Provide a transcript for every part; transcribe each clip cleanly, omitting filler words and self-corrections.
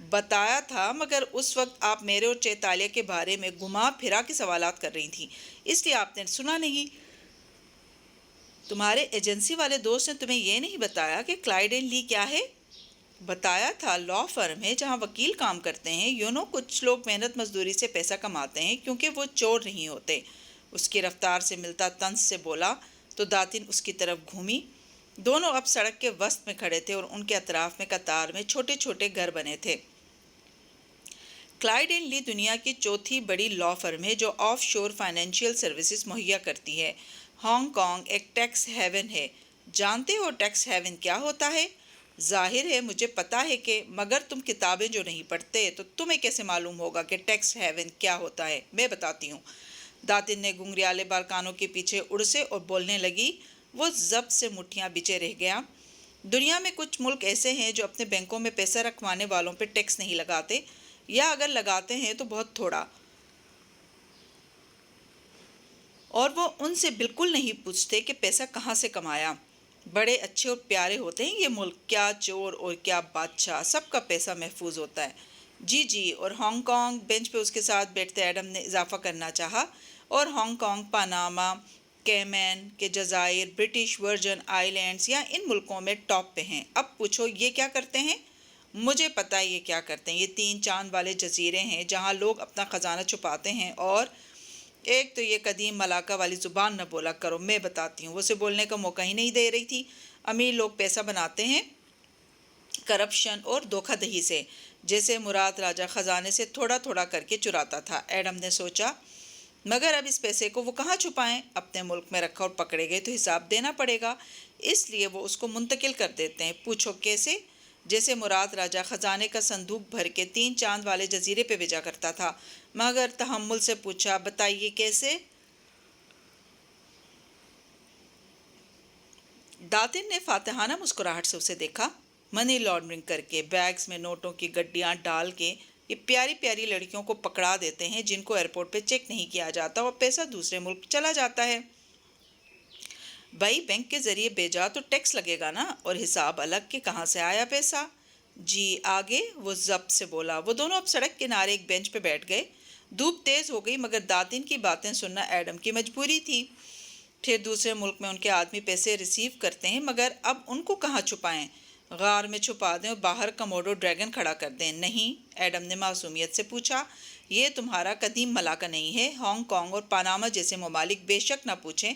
بتایا تھا، مگر اس وقت آپ میرے اور چیتالیہ کے بارے میں گھما پھرا کے سوالات کر رہی تھیں، اس لیے آپ نے سنا نہیں۔ تمہارے ایجنسی والے دوست نے تمہیں یہ نہیں بتایا کہ کلائیڈ اینڈ لی کیا ہے؟ بتایا تھا، لا فرم ہے جہاں وکیل کام کرتے ہیں۔ کچھ لوگ محنت مزدوری سے پیسہ کماتے ہیں کیونکہ وہ چور نہیں ہوتے۔ اس کی رفتار سے ملتا طنز سے بولا تو داتن اس کی طرف گھومی۔ دونوں اب سڑک کے وسط میں کھڑے تھے اور ان کے اطراف میں قطار میں چھوٹے چھوٹے گھر بنے تھے۔ کلائیڈ اینڈ لی دنیا کی چوتھی بڑی لا فرم ہے جو آف شور فائنینشیل سروسز مہیا کرتی ہے۔ ہانگ کانگ ایک ٹیکس ہیون ہے۔ جانتے ہو ٹیکس ہیون کیا ہوتا ہے؟ ظاہر ہے مجھے پتا ہے کہ مگر تم کتابیں جو نہیں پڑھتے تو تمہیں کیسے معلوم ہوگا کہ ٹیکس ہیون کیا ہوتا ہے؟ میں بتاتی ہوں۔ داتن نے گنگریالے بال کانوں کے پیچھے اڑسے اور بولنے لگی۔ وہ ضبط سے مٹھیاں بچے رہ گیا۔ دنیا میں کچھ ملک ایسے ہیں جو اپنے بینکوں میں پیسہ رکھوانے والوں پہ ٹیکس نہیں لگاتے، یا اگر لگاتے ہیں تو بہت تھوڑا، اور وہ ان سے بالکل نہیں پوچھتے کہ پیسہ کہاں سے کمایا۔ بڑے اچھے اور پیارے ہوتے ہیں یہ ملک، کیا چور اور کیا بادشاہ، سب کا پیسہ محفوظ ہوتا ہے۔ جی جی، اور ہانگ کانگ، بینچ پہ اس کے ساتھ بیٹھتے ایڈم نے اضافہ کرنا چاہا، اور ہانگ کانگ پاناما، کیمین کے جزائر، برٹش ورجن آئی لینڈز یا ان ملکوں میں ٹاپ پہ ہیں۔ اب پوچھو یہ کیا کرتے ہیں؟ مجھے پتہ ہے یہ کیا کرتے ہیں۔ یہ 3 چاند والے جزیرے ہیں جہاں لوگ اپنا خزانہ چھپاتے ہیں، اور ایک تو یہ قدیم ملاقہ والی زبان نہ بولا کرو، میں بتاتی ہوں۔ وہ اسے بولنے کا موقع ہی نہیں دے رہی تھی۔ امیر لوگ پیسہ بناتے ہیں کرپشن اور دھوکہ دہی سے، جیسے مراد راجہ خزانے سے تھوڑا تھوڑا کر کے چراتا تھا۔ ایڈم نے سوچا، مگر اب اس پیسے کو وہ کہاں چھپائیں؟ اپنے ملک میں رکھا اور پکڑے گئے تو حساب دینا پڑے گا، اس لیے وہ اس کو منتقل کر دیتے ہیں۔ پوچھو کیسے؟ جیسے مراد راجہ خزانے کا صندوق بھر کے 3 چاند والے جزیرے پہ بھیجا کرتا تھا۔ مگر تحمل سے پوچھا، بتائیے کیسے؟ داتن نے فاتحانہ مسکراہٹ سے اسے دیکھا۔ منی لانڈرنگ کر کے، بیگز میں نوٹوں کی گڈیاں ڈال کے یہ پیاری پیاری لڑکیوں کو پکڑا دیتے ہیں جن کو ایئرپورٹ پہ چیک نہیں کیا جاتا اور پیسہ دوسرے ملک چلا جاتا ہے۔ بھائی بینک کے ذریعے بھیجا تو ٹیکس لگے گا نا، اور حساب الگ کہ کہاں سے آیا پیسہ۔ جی آگے، وہ ضبط سے بولا۔ وہ دونوں اب سڑک کنارے ایک بینچ پہ بیٹھ گئے۔ دھوپ تیز ہو گئی، مگر داتن کی باتیں سننا ایڈم کی مجبوری تھی۔ پھر دوسرے ملک میں ان کے آدمی پیسے ریسیو کرتے ہیں، مگر اب ان کو کہاں چھپائیں؟ غار میں چھپا دیں اور باہر کموڈو ڈریگن کھڑا کر دیں؟ نہیں، ایڈم نے معصومیت سے پوچھا، یہ تمہارا قدیم ملاقہ نہیں ہے۔ ہانگ کانگ اور پاناما جیسے ممالک بے شک نہ پوچھیں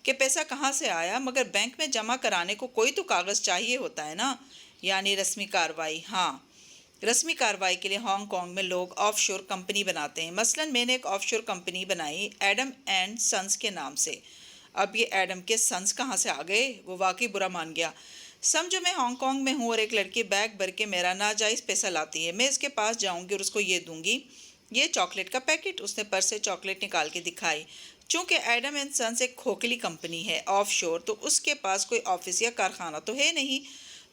کہ پیسہ کہاں سے آیا، مگر بینک میں جمع کرانے کو کوئی تو کاغذ چاہیے ہوتا ہے نا، یعنی رسمی کارروائی۔ ہاں، رسمی کارروائی کے لیے ہانگ کانگ میں لوگ آف شور کمپنی بناتے ہیں۔ مثلاً میں نے ایک آف شور کمپنی بنائی ایڈم اینڈ سنس کے نام سے۔ اب یہ ایڈم کے سنس کہاں سے آ گئے؟ وہ واقعی برا مان گیا۔ سمجھو میں ہانگ کانگ میں ہوں اور ایک لڑکی بیگ بھر کے میرا ناجائز پیسہ لاتی ہے۔ میں اس کے پاس جاؤں گی اور اس کو یہ دوں گی، یہ چاکلیٹ کا پیکٹ۔ اس نے پرس سے چاکلیٹ نکال کے دکھائی۔ چونکہ ایڈم اینڈ سنس ایک کھوکھلی کمپنی ہے آف شور، تو اس کے پاس کوئی آفس یا کارخانہ تو ہے نہیں،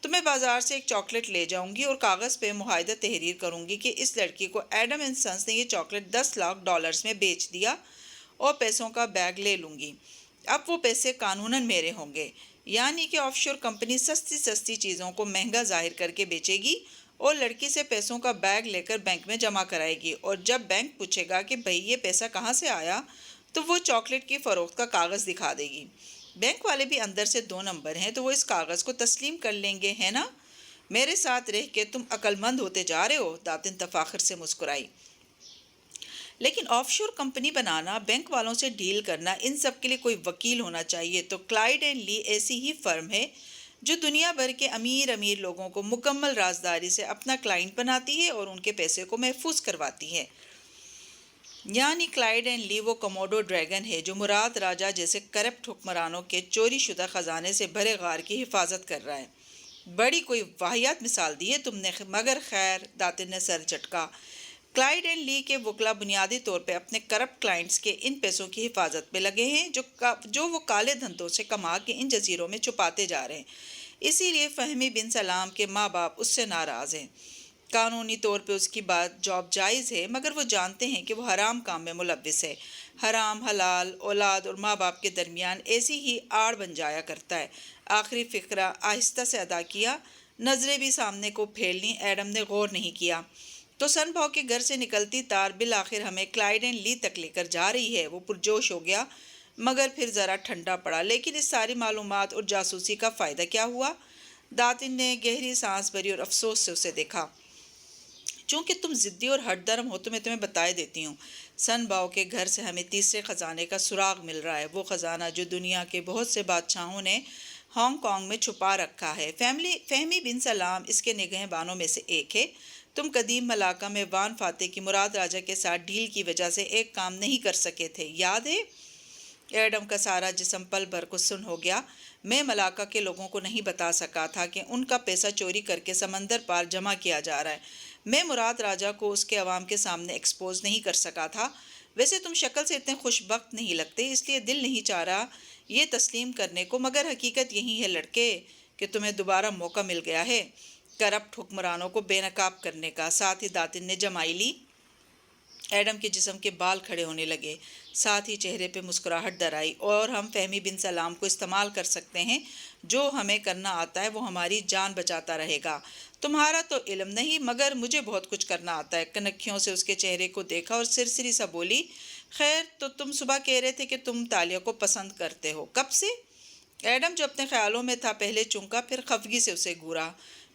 تو میں بازار سے ایک چاکلیٹ لے جاؤں گی اور کاغذ پہ معاہدہ تحریر کروں گی کہ اس لڑکی کو ایڈم اینڈ سنس نے یہ چاکلیٹ $10 لاکھ میں بیچ دیا، اور پیسوں کا بیگ لے لوں گی۔ اب وہ پیسے قانوناً میرے ہوں گے، یعنی کہ آف شور کمپنی سستی سستی چیزوں کو مہنگا ظاہر کر کے بیچے گی اور لڑکی سے پیسوں کا بیگ لے کر بینک میں جمع کرائے گی، اور جب بینک پوچھے گا کہ بھئی یہ پیسہ کہاں سے آیا، تو وہ چاکلیٹ کی فروخت کا کاغذ دکھا دے گی۔ بینک والے بھی اندر سے 2 نمبر ہیں، تو وہ اس کاغذ کو تسلیم کر لیں گے، ہے نا؟ میرے ساتھ رہ کے تم عقل مند ہوتے جا رہے ہو، داتن تفاخر سے مسکرائی۔ لیکن آف شور کمپنی بنانا، بینک والوں سے ڈیل کرنا، ان سب کے لیے کوئی وکیل ہونا چاہیے۔ تو کلائیڈ اینڈ لی ایسی ہی فرم ہے جو دنیا بھر کے امیر لوگوں کو مکمل رازداری سے اپنا کلائنٹ بناتی ہے اور ان کے پیسے کو محفوظ کرواتی ہے۔ یعنی کلائیڈ اینڈ لی وہ کموڈو ڈریگن ہے جو مراد راجہ جیسے کرپٹ حکمرانوں کے چوری شدہ خزانے سے بھرے غار کی حفاظت کر رہا ہے۔ بڑی کوئی واہیات مثال دی ہے تم نے، مگر خیر، داتن نے سر جھٹکا۔ کلائیڈ اینڈ لی کے وکلا بنیادی طور پہ اپنے کرپٹ کلائنٹس کے ان پیسوں کی حفاظت پہ لگے ہیں جو وہ کالے دھندوں سے کما کے ان جزیروں میں چھپاتے جا رہے ہیں۔ اسی لیے فہمی بن سلام کے ماں باپ اس سے ناراض ہیں۔ قانونی طور پہ اس کی جاب جائز ہے، مگر وہ جانتے ہیں کہ وہ حرام کام میں ملوث ہے۔ حرام حلال، اولاد اور ماں باپ کے درمیان ایسی ہی آڑ بن جایا کرتا ہے۔ آخری فقرہ آہستہ سے ادا کیا۔ نظریں بھی سامنے کو پھیل لیں۔ ایڈم نے غور نہیں کیا۔ تو سن بھاؤ کے گھر سے نکلتی تار بالآخر ہمیں کلائیڈن لی تک لے کر جا رہی ہے۔ وہ پرجوش ہو گیا مگر پھر ذرا ٹھنڈا پڑا۔ لیکن اس ساری معلومات اور جاسوسی کا فائدہ کیا ہوا؟ داتن نے گہری سانس بھری اور افسوس سے اسے دیکھا۔ چونکہ تم ضدی اور ہٹ درم ہو تو میں تمہیں بتائے دیتی ہوں۔ سن باؤ کے گھر سے ہمیں تیسرے خزانے کا سراغ مل رہا ہے، وہ خزانہ جو دنیا کے بہت سے بادشاہوں نے ہانگ کانگ میں چھپا رکھا ہے۔ فہمی بن سلام اس کے نگہبانوں میں سے ایک ہے۔ تم قدیم ملاقہ میں وان فاتح کی مراد راجہ کے ساتھ ڈیل کی وجہ سے ایک کام نہیں کر سکے تھے، یاد ہے؟ ایڈم کا سارا جسم پل بھر کو سن ہو گیا۔ میں ملاقہ کے لوگوں کو نہیں بتا سکا تھا کہ ان کا پیسہ چوری کر کے سمندر پار جمع کیا جا رہا ہے۔ میں مراد راجہ کو اس کے عوام کے سامنے ایکسپوز نہیں کر سکا تھا۔ ویسے تم شکل سے اتنے خوش بخت نہیں لگتے، اس لیے دل نہیں چاہ رہا یہ تسلیم کرنے کو، مگر حقیقت یہی ہے لڑکے کہ تمہیں دوبارہ موقع مل گیا ہے کرپٹ حکمرانوں کو بے نقاب کرنے کا۔ ساتھ ہی داتن نے جمائی لی۔ ایڈم کے جسم کے بال کھڑے ہونے لگے، ساتھ ہی چہرے پہ مسکراہٹ در آئی۔ اور ہم فہمی بن سلام کو استعمال کر سکتے ہیں، جو ہمیں کرنا آتا ہے وہ ہماری جان بچاتا رہے گا۔ تمہارا تو علم نہیں، مگر مجھے بہت کچھ کرنا آتا ہے۔ کنکھیوں سے اس کے چہرے کو دیکھا اور سرسری سا بولی، خیر تو تم صبح کہہ رہے تھے کہ تم تالیہ کو پسند کرتے ہو، کب سے؟ ایڈم جو اپنے خیالوں میں تھا پہلے چونکا، پھر خفگی سے اسے گھورا۔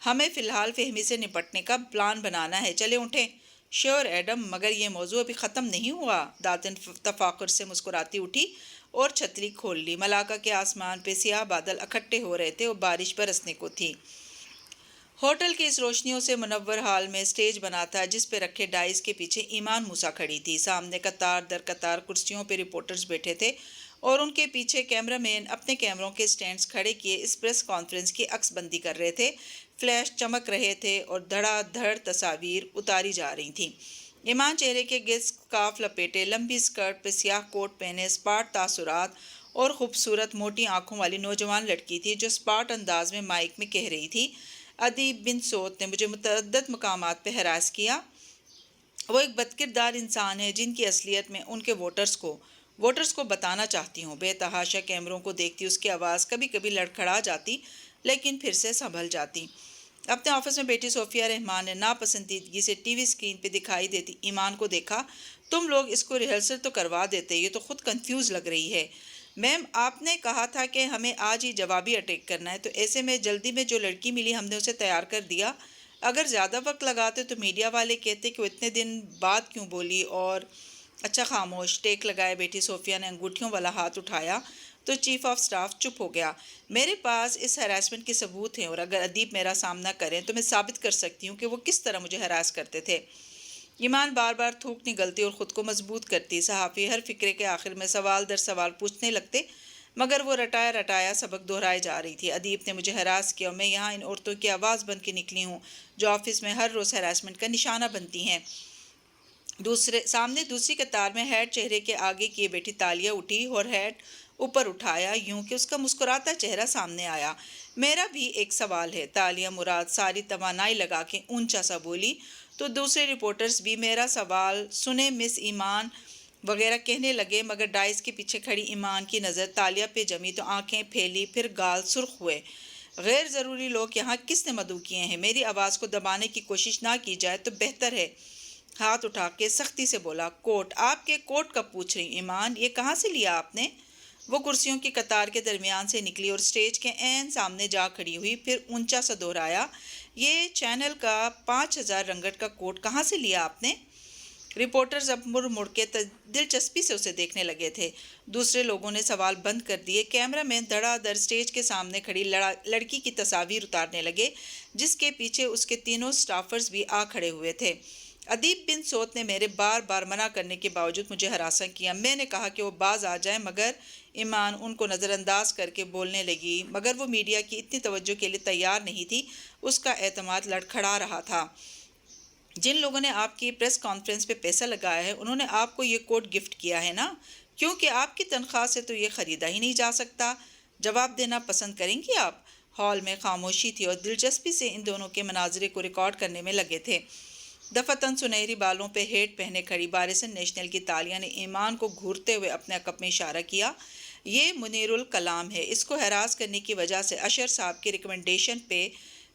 ہمیں فی الحال فہمی سے نپٹنے کا پلان بنانا ہے، چلے اٹھیں۔ شیور ایڈم، مگر یہ موضوع ابھی ختم نہیں ہوا۔ داتن تفاخر سے مسکراتی اٹھی اور چھتری کھول لی۔ ملاقہ کے آسمان پہ سیاہ بادل اکٹھے ہو رہے تھے اور بارش برسنے کو تھی۔ ہوٹل کی اس روشنیوں سے منور ہال میں سٹیج بنا تھا، جس پہ رکھے ڈائز کے پیچھے ایمان موسیٰ کھڑی تھی۔ سامنے قطار در قطار کرسیوں پہ رپورٹرز بیٹھے تھے اور ان کے پیچھے کیمرہ مین اپنے کیمروں کے سٹینڈز کھڑے کیے اس پریس کانفرنس کی عکس بندی کر رہے تھے۔ فلیش چمک رہے تھے اور دھڑا دھڑ تصاویر اتاری جا رہی تھیں۔ ایمان چہرے کے گرد سکارف لپیٹے، لمبی سکرٹ پہ سیاہ کوٹ پہنے، اسپاٹ تاثرات اور خوبصورت موٹی آنکھوں والی نوجوان لڑکی تھی، جو اسپاٹ انداز میں مائک میں کہہ رہی تھی، ادیب بن سعود نے مجھے متعدد مقامات پہ ہراس کیا۔ وہ ایک بدکردار انسان ہے جن کی اصلیت میں ان کے ووٹرز کو بتانا چاہتی ہوں۔ بے تحاشا کیمروں کو دیکھتی اس کی آواز کبھی کبھی لڑکھڑا جاتی، لیکن پھر سے سنبھل جاتی۔ اپنے آفس میں بیٹھی صوفیہ رحمان نے ناپسندیدگی سے ٹی وی اسکرین پہ دکھائی دیتی ایمان کو دیکھا۔ تم لوگ اس کو ریہرسل تو کروا دیتے، یہ تو خود کنفیوز لگ رہی ہے۔ میم، آپ نے کہا تھا کہ ہمیں آج ہی جوابی اٹیک کرنا ہے، تو ایسے میں جلدی میں جو لڑکی ملی ہم نے اسے تیار کر دیا۔ اگر زیادہ وقت لگاتے تو میڈیا والے کہتے کہ وہ اتنے دن بعد کیوں بولی، اور اچھا خاموش۔ ٹیک لگائے بیٹھی صوفیہ نے انگوٹھیوں والا ہاتھ اٹھایا تو چیف آف سٹاف چپ ہو گیا۔ میرے پاس اس ہراسمنٹ کے ثبوت ہیں، اور اگر ادیب میرا سامنا کریں تو میں ثابت کر سکتی ہوں کہ وہ کس طرح مجھے ہراس کرتے تھے۔ ایمان بار بار تھوک نگلتی اور خود کو مضبوط کرتی۔ صحافی ہر فقرے کے آخر میں سوال در سوال پوچھنے لگتے، مگر وہ رٹایا رٹایا سبق دہرائے جا رہی تھی۔ ادیب نے مجھے ہراس کیا اور میں یہاں ان عورتوں کی آواز بن کے نکلی ہوں جو آفس میں ہر روز ہراسمنٹ کا نشانہ بنتی ہیں۔ سامنے دوسری قطار میں ہیڈ چہرے کے آگے کیے بیٹھی تالیہ اٹھی اور ہیڈ اوپر اٹھایا، یوں کہ اس کا مسکراتا چہرہ سامنے آیا۔ میرا بھی ایک سوال ہے، تالیہ مراد ساری توانائی لگا کے اونچا سا بولی۔ تو دوسرے رپورٹرز بھی میرا سوال سنیں مس ایمان وغیرہ کہنے لگے، مگر ڈائز کے پیچھے کھڑی ایمان کی نظر تالیہ پہ جمی تو آنکھیں پھیلی، پھر گال سرخ ہوئے۔ غیر ضروری لوگ یہاں کس نے مدعو کیے ہیں؟ میری آواز کو دبانے کی کوشش نہ کی جائے تو بہتر ہے۔ ہاتھ اٹھا کے سختی سے بولا، کوٹ؟ آپ کے کوٹ کا پوچھ رہی ایمان، یہ کہاں سے لیا آپ نے؟ وہ کرسیوں کی قطار کے درمیان سے نکلی اور سٹیج کے عین سامنے جا کھڑی ہوئی، پھر اونچا سا دہرایا، یہ چینل کا 5000 رنگٹ کا کوٹ کہاں سے لیا آپ نے؟ رپورٹرز اب مڑ کے دلچسپی سے اسے دیکھنے لگے تھے۔ دوسرے لوگوں نے سوال بند کر دیے۔ کیمرہ مین دھڑا دھڑ سٹیج کے سامنے کھڑی لڑکی کی تصاویر اتارنے لگے، جس کے پیچھے اس کے تینوں سٹافرز بھی آ کھڑے ہوئے تھے۔ ادیب بن سعود نے میرے بار بار منع کرنے کے باوجود مجھے ہراساں کیا۔ میں نے کہا کہ وہ باز آ جائیں، مگر ایمان ان کو نظر انداز کر کے بولنے لگی، مگر وہ میڈیا کی اتنی توجہ کے لیے تیار نہیں تھی۔ اس کا اعتماد لڑکھڑا رہا تھا۔ جن لوگوں نے آپ کی پریس کانفرنس پہ پیسہ لگایا ہے انہوں نے آپ کو یہ کوٹ گفٹ کیا ہے نا، کیونکہ آپ کی تنخواہ سے تو یہ خریدا ہی نہیں جا سکتا۔ جواب دینا پسند کریں گی آپ؟ ہال میں خاموشی تھی اور دلچسپی سے ان دونوں کے مناظرے کو ریکارڈ کرنے میں لگے تھے۔ دفتن سنہری بالوں پہ ہیٹ پہنے کھڑی بارسن نیشنل کی تالیہ نے ایمان کو گھورتے ہوئے اپنے عقب میں اشارہ کیا۔ یہ منیر الکلام ہے، اس کو ہراس کرنے کی وجہ سے اشر صاحب کی ریکمنڈیشن پہ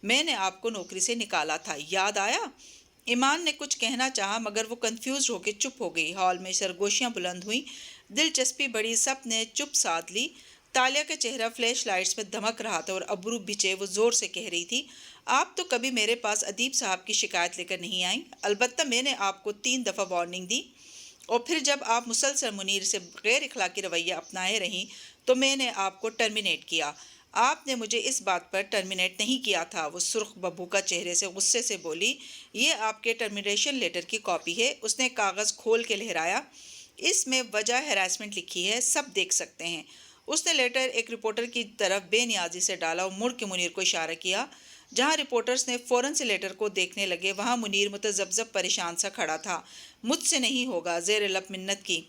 میں نے آپ کو نوکری سے نکالا تھا، یاد آیا؟ ایمان نے کچھ کہنا چاہا مگر وہ کنفیوز ہو کے چپ ہو گئی۔ ہال میں سرگوشیاں بلند ہوئیں، دلچسپی بڑی، سب نے چپ سادھ لی۔ تالیہ کا چہرہ فلیش لائٹس میں دمک رہا تھا اور ابرو بچے وہ زور سے کہہ رہی تھی، آپ تو کبھی میرے پاس ادیب صاحب کی شکایت لے کر نہیں آئیں۔ البتہ میں نے آپ کو 3 دفعہ وارننگ دی اور پھر جب آپ مسلسل منیر سے غیر اخلاقی رویہ اپنائے رہیں تو میں نے آپ کو ٹرمینیٹ کیا۔ آپ نے مجھے اس بات پر ٹرمینیٹ نہیں کیا تھا، وہ سرخ ببو کا چہرے سے غصے سے بولی۔ یہ آپ کے ٹرمینیشن لیٹر کی کاپی ہے۔ اس نے کاغذ کھول کے لہرایا۔ اس میں وجہ ہراسمنٹ لکھی ہے، سب دیکھ سکتے ہیں۔ اس نے لیٹر ایک رپورٹر کی طرف بے نیازی سے ڈالا اور مڑ کے منیر کو اشارہ کیا۔ جہاں رپورٹرز نے فوراً سے لیٹر کو دیکھنے لگے وہاں منیر متذبذب پریشان سا کھڑا تھا۔ مجھ سے نہیں ہوگا، زیر لب منت کی۔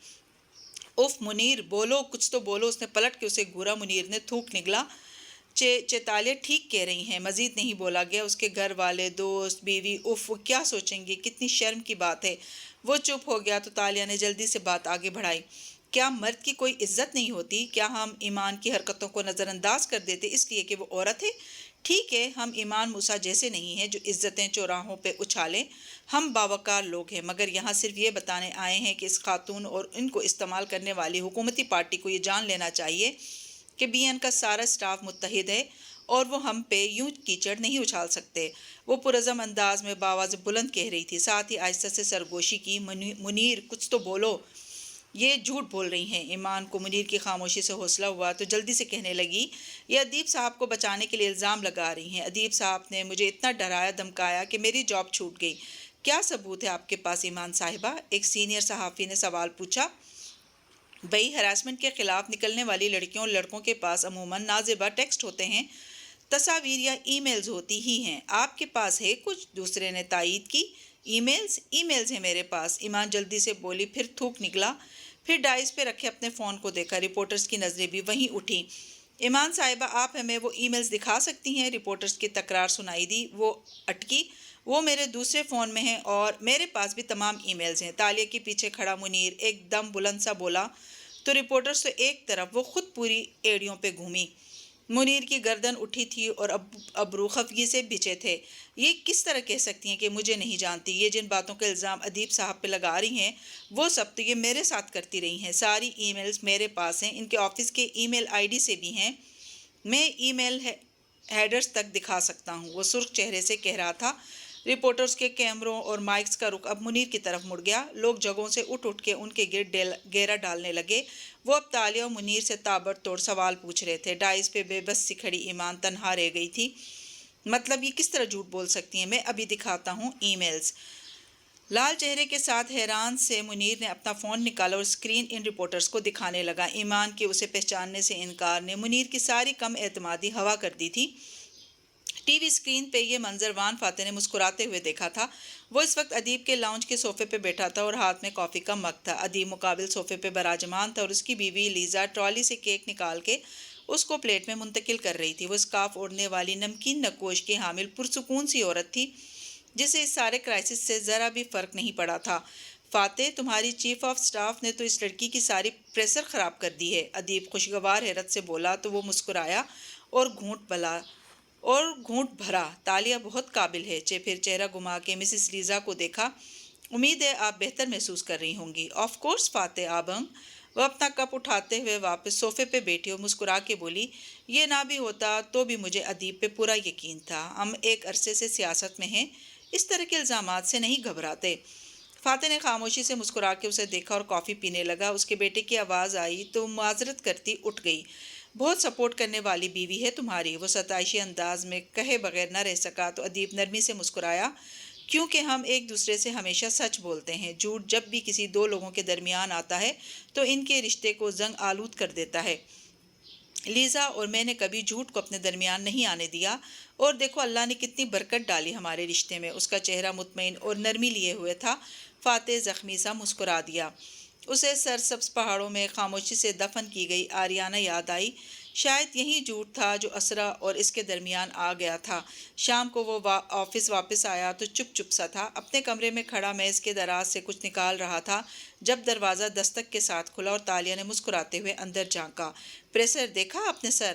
اف منیر، بولو، کچھ تو بولو۔ اس نے پلٹ کے اسے گھورا۔ منیر نے تھوک نگلا۔ تالیہ ٹھیک کہہ رہی ہیں۔ مزید نہیں بولا گیا۔ اس کے گھر والے، دوست، بیوی، اف وہ کیا سوچیں گے، کتنی شرم کی بات ہے۔ وہ چپ ہو گیا تو تالیہ نے جلدی سے بات آگے بڑھائی۔ کیا مرد کی کوئی عزت نہیں ہوتی؟ کیا ہم ایمان کی حرکتوں کو نظر انداز کر دیتے اس لیے کہ وہ عورت ہے؟ ٹھیک ہے، ہم ایمان موسیٰ جیسے نہیں ہیں جو عزتیں چوراہوں پہ اچھالیں۔ ہم باوقار لوگ ہیں، مگر یہاں صرف یہ بتانے آئے ہیں کہ اس خاتون اور ان کو استعمال کرنے والی حکومتی پارٹی کو یہ جان لینا چاہیے کہ بی این کا سارا اسٹاف متحد ہے اور وہ ہم پہ یوں کیچڑ نہیں اچھال سکتے۔ وہ پرعزم انداز میں بآواز بلند کہہ رہی تھی، ساتھ ہی آہستہ سے سرگوشی کی، منیر کچھ تو بولو۔ یہ جھوٹ بول رہی ہیں۔ ایمان کو منیر کی خاموشی سے حوصلہ ہوا تو جلدی سے کہنے لگی، یہ ادیب صاحب کو بچانے کے لیے الزام لگا رہی ہیں۔ ادیب صاحب نے مجھے اتنا ڈرایا دھمکایا کہ میری جاب چھوٹ گئی۔ کیا ثبوت ہے آپ کے پاس ایمان صاحبہ؟ ایک سینئر صحافی نے سوال پوچھا۔ بھئی، ہراسمنٹ کے خلاف نکلنے والی لڑکیوں اور لڑکوں کے پاس عموماً نازیبا ٹیکسٹ ہوتے ہیں، تصاویر یا ای میلز ہوتی ہی ہیں۔ آپ کے پاس ہے کچھ؟ دوسرے نے تائید کی۔ ای میلز ہیں میرے پاس، ایمان جلدی سے بولی، پھر تھوک نکلا۔ پھر ڈائز پہ رکھے اپنے فون کو دیکھا۔ رپورٹرز کی نظریں بھی وہیں اٹھیں۔ ایمان صاحبہ، آپ ہمیں وہ ای میلز دکھا سکتی ہیں؟ رپورٹرز کی تکرار سنائی دی۔ وہ اٹکی۔ وہ میرے دوسرے فون میں ہیں اور میرے پاس بھی تمام ای میلز ہیں۔ تالیہ کے پیچھے کھڑا منیر ایک دم بلند سا بولا تو رپورٹرز تو ایک طرف، وہ خود پوری ایڑیوں پہ گھومی۔ منیر کی گردن اٹھی تھی اور ابرو خفگی سے بچھے تھے۔ یہ کس طرح کہہ سکتی ہیں کہ مجھے نہیں جانتی؟ یہ جن باتوں کا الزام ادیب صاحب پہ لگا رہی ہیں وہ سب تو یہ میرے ساتھ کرتی رہی ہیں۔ ساری ای میلز میرے پاس ہیں، ان کے آفس کے ای میل آئی ڈی سے بھی ہیں۔ میں ای میل ہیڈرز تک دکھا سکتا ہوں، وہ سرخ چہرے سے کہہ رہا تھا۔ رپورٹرز کے کیمروں اور مائکس کا رخ اب منیر کی طرف مڑ گیا۔ لوگ جگہوں سے اٹھ کے ان کے گرد گھیرا ڈالنے لگے۔ وہ اب تالیہ اور منیر سے تابڑتوڑ سوال پوچھ رہے تھے۔ ڈائز پہ بے بس سی کھڑی ایمان تنہا رہ گئی تھی۔ مطلب یہ کس طرح جھوٹ بول سکتی ہیں؟ میں ابھی دکھاتا ہوں ای میلز۔ لال چہرے کے ساتھ حیران سے منیر نے اپنا فون نکالا اور اسکرین ان رپورٹرز کو دکھانے لگا۔ ایمان کے اسے پہچاننے سے انکار نے منیر کی ساری کم اعتمادی ہوا کر دی تھی۔ ٹی وی اسکرین پہ یہ منظر وان فاتح نے مسکراتے ہوئے دیکھا تھا۔ وہ اس وقت ادیب کے لاؤنج کے صوفے پہ بیٹھا تھا اور ہاتھ میں کافی کا مگ تھا۔ ادیب مقابل صوفے پہ براجمان تھا اور اس کی بیوی لیزا ٹرالی سے کیک نکال کے اس کو پلیٹ میں منتقل کر رہی تھی۔ وہ اسکارف اوڑھنے والی نمکین نقوش کی حامل پرسکون سی عورت تھی جسے اس سارے کرائسس سے ذرا بھی فرق نہیں پڑا تھا۔ فاتح، تمہاری چیف آف سٹاف نے تو اس لڑکی کی ساری پریسر خراب کر دی ہے، ادیب خوشگوار حیرت سے بولا تو وہ مسکرایا اور گھونٹ بھرا۔ تالیہ بہت قابل ہے۔ پھر چہرہ گھما کے مسز لیزا کو دیکھا۔ امید ہے آپ بہتر محسوس کر رہی ہوں گی۔ آف کورس فاتح آبنگ۔ وہ اپنا کپ اٹھاتے ہوئے واپس صوفے پہ بیٹھی اور مسکرا کے بولی، یہ نہ بھی ہوتا تو بھی مجھے ادیب پہ پورا یقین تھا۔ ہم ایک عرصے سے سیاست میں ہیں، اس طرح کے الزامات سے نہیں گھبراتے۔ فاتح نے خاموشی سے مسکرا کے اسے دیکھا اور کافی پینے لگا۔ اس کے بیٹے کی آواز آئی تو معذرت کرتی اٹھ گئی۔ بہت سپورٹ کرنے والی بیوی ہے تمہاری، وہ ستائشی انداز میں کہے بغیر نہ رہ سکا تو ادیب نرمی سے مسکرایا، کیونکہ ہم ایک دوسرے سے ہمیشہ سچ بولتے ہیں۔ جھوٹ جب بھی کسی دو لوگوں کے درمیان آتا ہے تو ان کے رشتے کو زنگ آلود کر دیتا ہے۔ لیزا اور میں نے کبھی جھوٹ کو اپنے درمیان نہیں آنے دیا، اور دیکھو اللہ نے کتنی برکت ڈالی ہمارے رشتے میں۔ اس کا چہرہ مطمئن اور نرمی لیے ہوئے تھا۔ فاتح زخمی سا مسکرا دیا۔ اسے سرسبز پہاڑوں میں خاموشی سے دفن کی گئی آریانہ یاد آئی۔ شاید یہی جھوٹ تھا جو اسرا اور اس کے درمیان آ گیا تھا۔ شام کو وہ آفس واپس آیا تو چپ سا تھا، اپنے کمرے میں کھڑا میز کے دراز سے کچھ نکال رہا تھا جب دروازہ دستک کے ساتھ کھلا اور تالیہ نے مسکراتے ہوئے اندر جھانکا۔ پریسر دیکھا آپ نے سر؟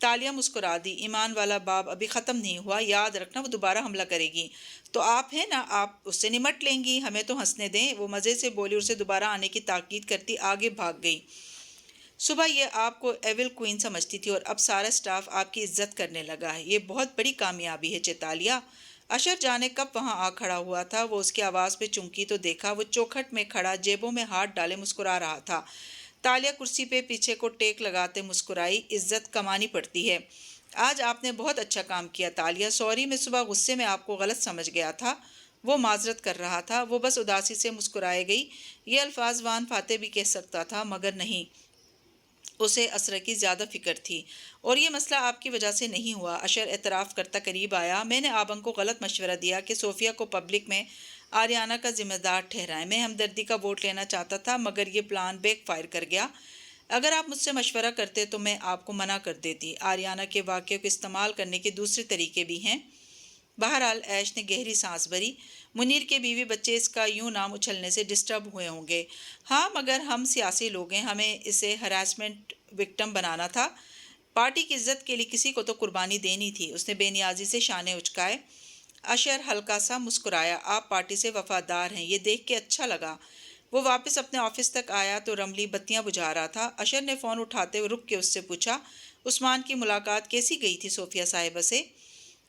تالیہ مسکرا دی۔ ایمان والا باب ابھی ختم نہیں ہوا، یاد رکھنا وہ دوبارہ حملہ کرے گی تو آپ ہیں نا، آپ اس سے نمٹ لیں گی، ہمیں تو ہنسنے دیں۔ وہ مزے سے بولی اور اسے دوبارہ آنے کی تاکید کرتی آگے بھاگ گئی۔ صبح یہ آپ کو ایول کوئین سمجھتی تھی اور اب سارا سٹاف آپ کی عزت کرنے لگا ہے، یہ بہت بڑی کامیابی ہے چیتالیہ۔ اشر جانے کب وہاں آ کھڑا ہوا تھا، وہ اس کی آواز پہ چونکی تو دیکھا وہ چوکھٹ میں کھڑا جیبوں میں ہاتھ ڈالے مسکرا رہا تھا۔ تالیہ کرسی پہ پیچھے کو ٹیک لگاتے مسکرائی، عزت کمانی پڑتی ہے۔ آج آپ نے بہت اچھا کام کیا تالیہ، سوری میں صبح غصے میں آپ کو غلط سمجھ گیا تھا۔ وہ معذرت کر رہا تھا، وہ بس اداسی سے مسکرائے گئی۔ یہ الفاظ وان فاتح بھی کہہ سکتا تھا مگر نہیں، اسے اسرا کی زیادہ فکر تھی، اور یہ مسئلہ آپ کی وجہ سے نہیں ہوا۔ اشر اعتراف کرتا قریب آیا، میں نے آبنگ کو غلط مشورہ دیا کہ صوفیہ کو پبلک میں آریانہ کا ذمہ دار ٹھہرائیں۔ میں ہمدردی کا ووٹ لینا چاہتا تھا مگر یہ پلان بیک فائر کر گیا۔ اگر آپ مجھ سے مشورہ کرتے تو میں آپ کو منع کر دیتی۔ آریانہ کے واقعے کو استعمال کرنے کے دوسرے طریقے بھی ہیں۔ بہرحال ایش نے گہری سانس بھری۔ منیر کے بیوی بچے اس کا یوں نام اچھلنے سے ڈسٹرب ہوئے ہوں گے۔ ہاں مگر ہم سیاسی لوگ ہیں، ہمیں اسے ہراسمنٹ وکٹم بنانا تھا۔ پارٹی کی عزت کے لیے کسی کو تو قربانی دینی تھی۔ اس نے بے نیازی سے شانے اچکائے۔ اشر ہلکا سا مسکرایا، آپ پارٹی سے وفادار ہیں، یہ دیکھ کے اچھا لگا۔ وہ واپس اپنے آفس تک آیا تو رملی بتیاں بجھا رہا تھا۔ اشر نے فون اٹھاتے ہوئے رک کے اس سے پوچھا، عثمان کی ملاقات کیسی گئی تھی صوفیہ صاحبہ سے؟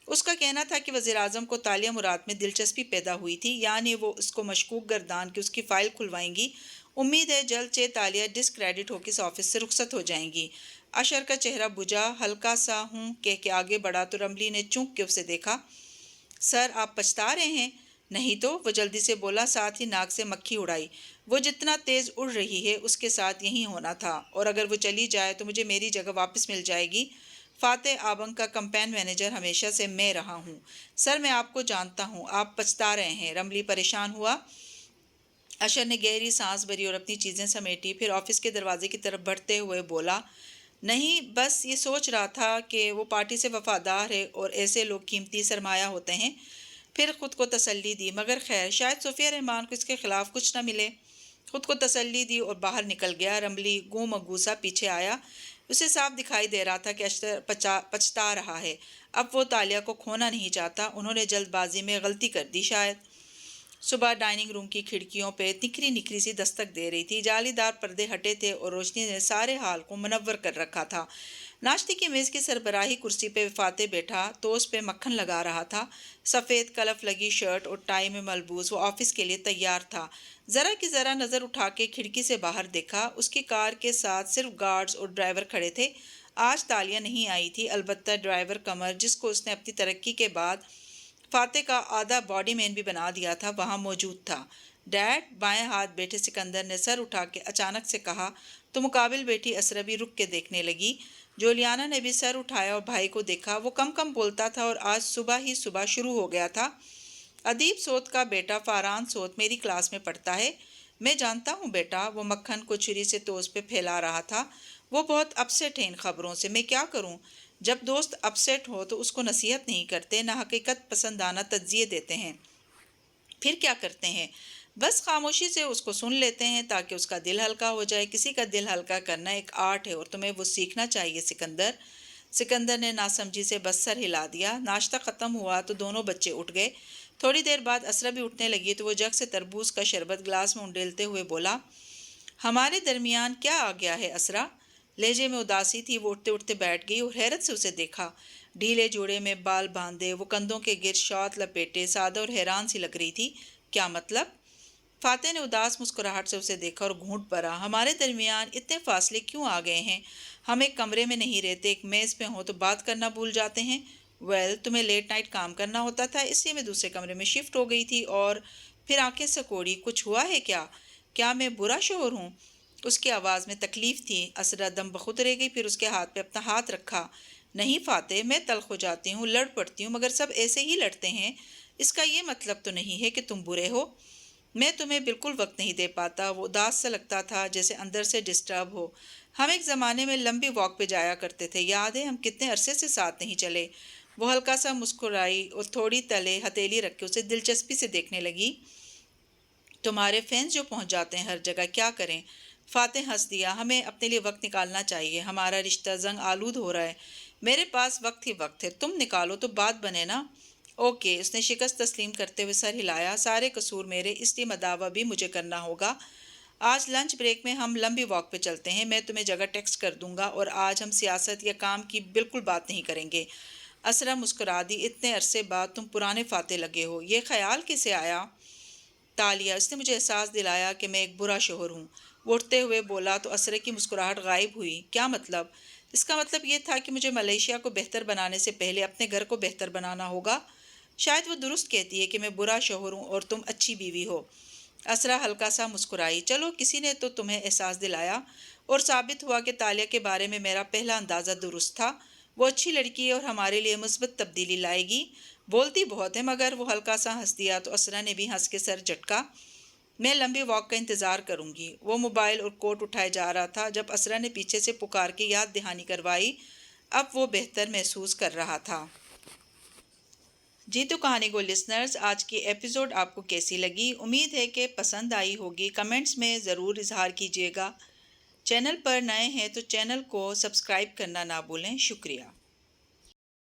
اس کا کہنا تھا کہ وزیراعظم کو تالیہ مراد میں دلچسپی پیدا ہوئی تھی، یعنی وہ اس کو مشکوک گردان کہ اس کی فائل کھلوائیں گی۔ امید ہے جلد تالیہ ڈسکریڈٹ ہو کے اس آفس سے رخصت ہو جائیں گی۔ اشر کا چہرہ بجھا، ہلکا سا ہوں کہہ کے آگے بڑھا تو رملی نے چونک کے اسے دیکھا۔ سر آپ پچھتا رہے ہیں؟ نہیں تو، وہ جلدی سے بولا، ساتھ ہی ناک سے مکھی اڑائی۔ وہ جتنا تیز اڑ رہی ہے اس کے ساتھ یہی ہونا تھا، اور اگر وہ چلی جائے تو مجھے میری جگہ واپس مل جائے گی۔ فاتح آبنگ کا کمپین مینیجر ہمیشہ سے میں رہا ہوں۔ سر میں آپ کو جانتا ہوں، آپ پچھتا رہے ہیں۔ رملی پریشان ہوا۔ اشر نے گہری سانس بھری اور اپنی چیزیں سمیٹی، پھر آفس کے دروازے کی طرف بڑھتے ہوئے بولا، نہیں بس یہ سوچ رہا تھا کہ وہ پارٹی سے وفادار ہے اور ایسے لوگ قیمتی سرمایہ ہوتے ہیں۔ پھر خود کو تسلی دی، مگر خیر شاید صوفیہ رحمان کو اس کے خلاف کچھ نہ ملے۔ خود کو تسلی دی اور باہر نکل گیا۔ رملی گوں مگوسا پیچھے آیا۔ اسے صاف دکھائی دے رہا تھا کہ اشر پچھتا رہا ہے، اب وہ تالیہ کو کھونا نہیں چاہتا، انہوں نے جلد بازی میں غلطی کر دی شاید۔ صبح ڈائننگ روم کی کھڑکیوں پہ نکھری نکھری سی دستک دے رہی تھی، جالی دار پردے ہٹے تھے اور روشنی نے سارے حال کو منور کر رکھا تھا۔ ناشتے کی میز کی سربراہی کرسی پہ فاتح بیٹھا، ٹوسٹ پہ مکھن لگا رہا تھا۔ سفید کلف لگی شرٹ اور ٹائی میں ملبوس وہ آفس کے لیے تیار تھا۔ ذرا کی ذرا نظر اٹھا کے کھڑکی سے باہر دیکھا، اس کی کار کے ساتھ صرف گارڈز اور ڈرائیور کھڑے تھے۔ آج تالیہ نہیں آئی تھی، البتہ ڈرائیور قمر، جس کو اس نے اپنی ترقی کے بعد فاتح کا آدھا باڈی مین بھی بنا دیا تھا، وہاں موجود تھا۔ ڈیڈ، بائیں ہاتھ بیٹھے سکندر نے سر اٹھا کے اچانک سے کہا تو مقابل بیٹھی اسرا بھی رک کے دیکھنے لگی۔ جولیانا نے بھی سر اٹھایا اور بھائی کو دیکھا۔ وہ کم کم بولتا تھا اور آج صبح ہی صبح شروع ہو گیا تھا۔ ادیب سوت کا بیٹا فاران سوت میری کلاس میں پڑھتا ہے۔ میں جانتا ہوں بیٹا، وہ مکھن کو چھری سے ٹوسٹ پہ پھیلا رہا تھا۔ وہ بہت اپسیٹ ہے ان خبروں سے، میں کیا کروں؟ جب دوست اپسیٹ ہو تو اس کو نصیحت نہیں کرتے، نہ حقیقت پسندانہ تجزیے دیتے ہیں۔ پھر کیا کرتے ہیں؟ بس خاموشی سے اس کو سن لیتے ہیں تاکہ اس کا دل ہلکا ہو جائے۔ کسی کا دل ہلکا کرنا ایک آرٹ ہے اور تمہیں وہ سیکھنا چاہیے سکندر۔ سکندر نے ناسمجھی سے بس سر ہلا دیا۔ ناشتہ ختم ہوا تو دونوں بچے اٹھ گئے۔ تھوڑی دیر بعد اسرا بھی اٹھنے لگی تو وہ جگ سے تربوز کا شربت گلاس میں انڈیلتے ہوئے بولا، ہمارے درمیان کیا آ گیا ہے اسرا؟ لہجے میں اداسی تھی۔ وہ اٹھتے اٹھتے بیٹھ گئی اور حیرت سے اسے دیکھا۔ ڈھیلے جوڑے میں بال باندھے، وہ کندھوں کے گرد شال لپیٹے، سادہ اور حیران سی لگ رہی تھی۔ کیا مطلب؟ فاتح نے اداس مسکراہٹ سے اسے دیکھا اور گھونٹ بھرا، ہمارے درمیان اتنے فاصلے کیوں آ گئے ہیں؟ ہم ایک کمرے میں نہیں رہتے، ایک میز پہ ہوں تو بات کرنا بھول جاتے ہیں۔ ویل، تمہیں لیٹ نائٹ کام کرنا ہوتا تھا اس لیے میں دوسرے کمرے میں شفٹ ہو گئی تھی۔ اور پھر آنکھیں سکوڑی، کچھ ہوا ہے کیا؟ کیا میں برا شوہر ہوں؟ اس کی آواز میں تکلیف تھی۔ اسرا دم بخود رہ گئی، پھر اس کے ہاتھ پہ اپنا ہاتھ رکھا۔ نہیں فاتح، میں تلخ ہو جاتی ہوں، لڑ پڑتی ہوں، مگر سب ایسے ہی لڑتے ہیں۔ اس کا یہ مطلب تو نہیں ہے کہ تم برے ہو۔ میں تمہیں بالکل وقت نہیں دے پاتا۔ وہ اداس سا لگتا تھا جیسے اندر سے ڈسٹرب ہو۔ ہم ایک زمانے میں لمبی واک پہ جایا کرتے تھے، یاد ہے؟ ہم کتنے عرصے سے ساتھ نہیں چلے۔ وہ ہلکا سا مسکرائی اور تھوڑی تلے ہتھیلی رکھ کے اسے دلچسپی سے دیکھنے لگی۔ تمہارے فینس جو پہنچ جاتے ہیں ہر جگہ، کیا کریں؟ فاتح ہنس دیا، ہمیں اپنے لیے وقت نکالنا چاہیے، ہمارا رشتہ زنگ آلود ہو رہا ہے۔ میرے پاس وقت ہی وقت ہے، تم نکالو تو بات بنے نا۔ اوکے، اس نے شکست تسلیم کرتے ہوئے سر ہلایا۔ سارے قصور میرے، اس لیے مداوع بھی مجھے کرنا ہوگا۔ آج لنچ بریک میں ہم لمبی واک پہ چلتے ہیں، میں تمہیں جگہ ٹیکسٹ کر دوں گا، اور آج ہم سیاست یا کام کی بالکل بات نہیں کریں گے۔ اسرا مسکرا دی۔ اتنے عرصے بعد تم پرانے فاتح لگے ہو، یہ خیال کیسے آیا؟ تالیہ، اس نے مجھے احساس دلایا کہ میں ایک برا شوہر ہوں۔ وہ اٹھتے ہوئے بولا تو اسرا کی مسکراہٹ غائب ہوئی۔ کیا مطلب؟ اس کا مطلب یہ تھا کہ مجھے ملیشیا کو بہتر بنانے سے پہلے اپنے گھر کو بہتر بنانا ہوگا۔ شاید وہ درست کہتی ہے کہ میں برا شوہر ہوں اور تم اچھی بیوی ہو۔ اسرا ہلکا سا مسکرائی۔ چلو، کسی نے تو تمہیں احساس دلایا، اور ثابت ہوا کہ تالیہ کے بارے میں میرا پہلا اندازہ درست تھا۔ وہ اچھی لڑکی ہے اور ہمارے لیے مثبت تبدیلی لائے گی۔ بولتی بہت ہے مگر۔ وہ ہلکا سا ہنس دیا تو اسرا نے بھی ہنس کے سر جھٹکا۔ میں لمبی واک کا انتظار کروں گی۔ وہ موبائل اور کوٹ اٹھائے جا رہا تھا جب اسرا نے پیچھے سے پکار کے یاد دہانی کروائی۔ اب وہ بہتر محسوس کر رہا تھا۔ جی تو کہانی گو لسنرز، آج کی ایپیسوڈ آپ کو کیسی لگی؟ امید ہے کہ پسند آئی ہوگی۔ کمنٹس میں ضرور اظہار کیجیے گا۔ چینل پر نئے ہیں تو چینل کو سبسکرائب کرنا نہ بھولیں۔ شکریہ۔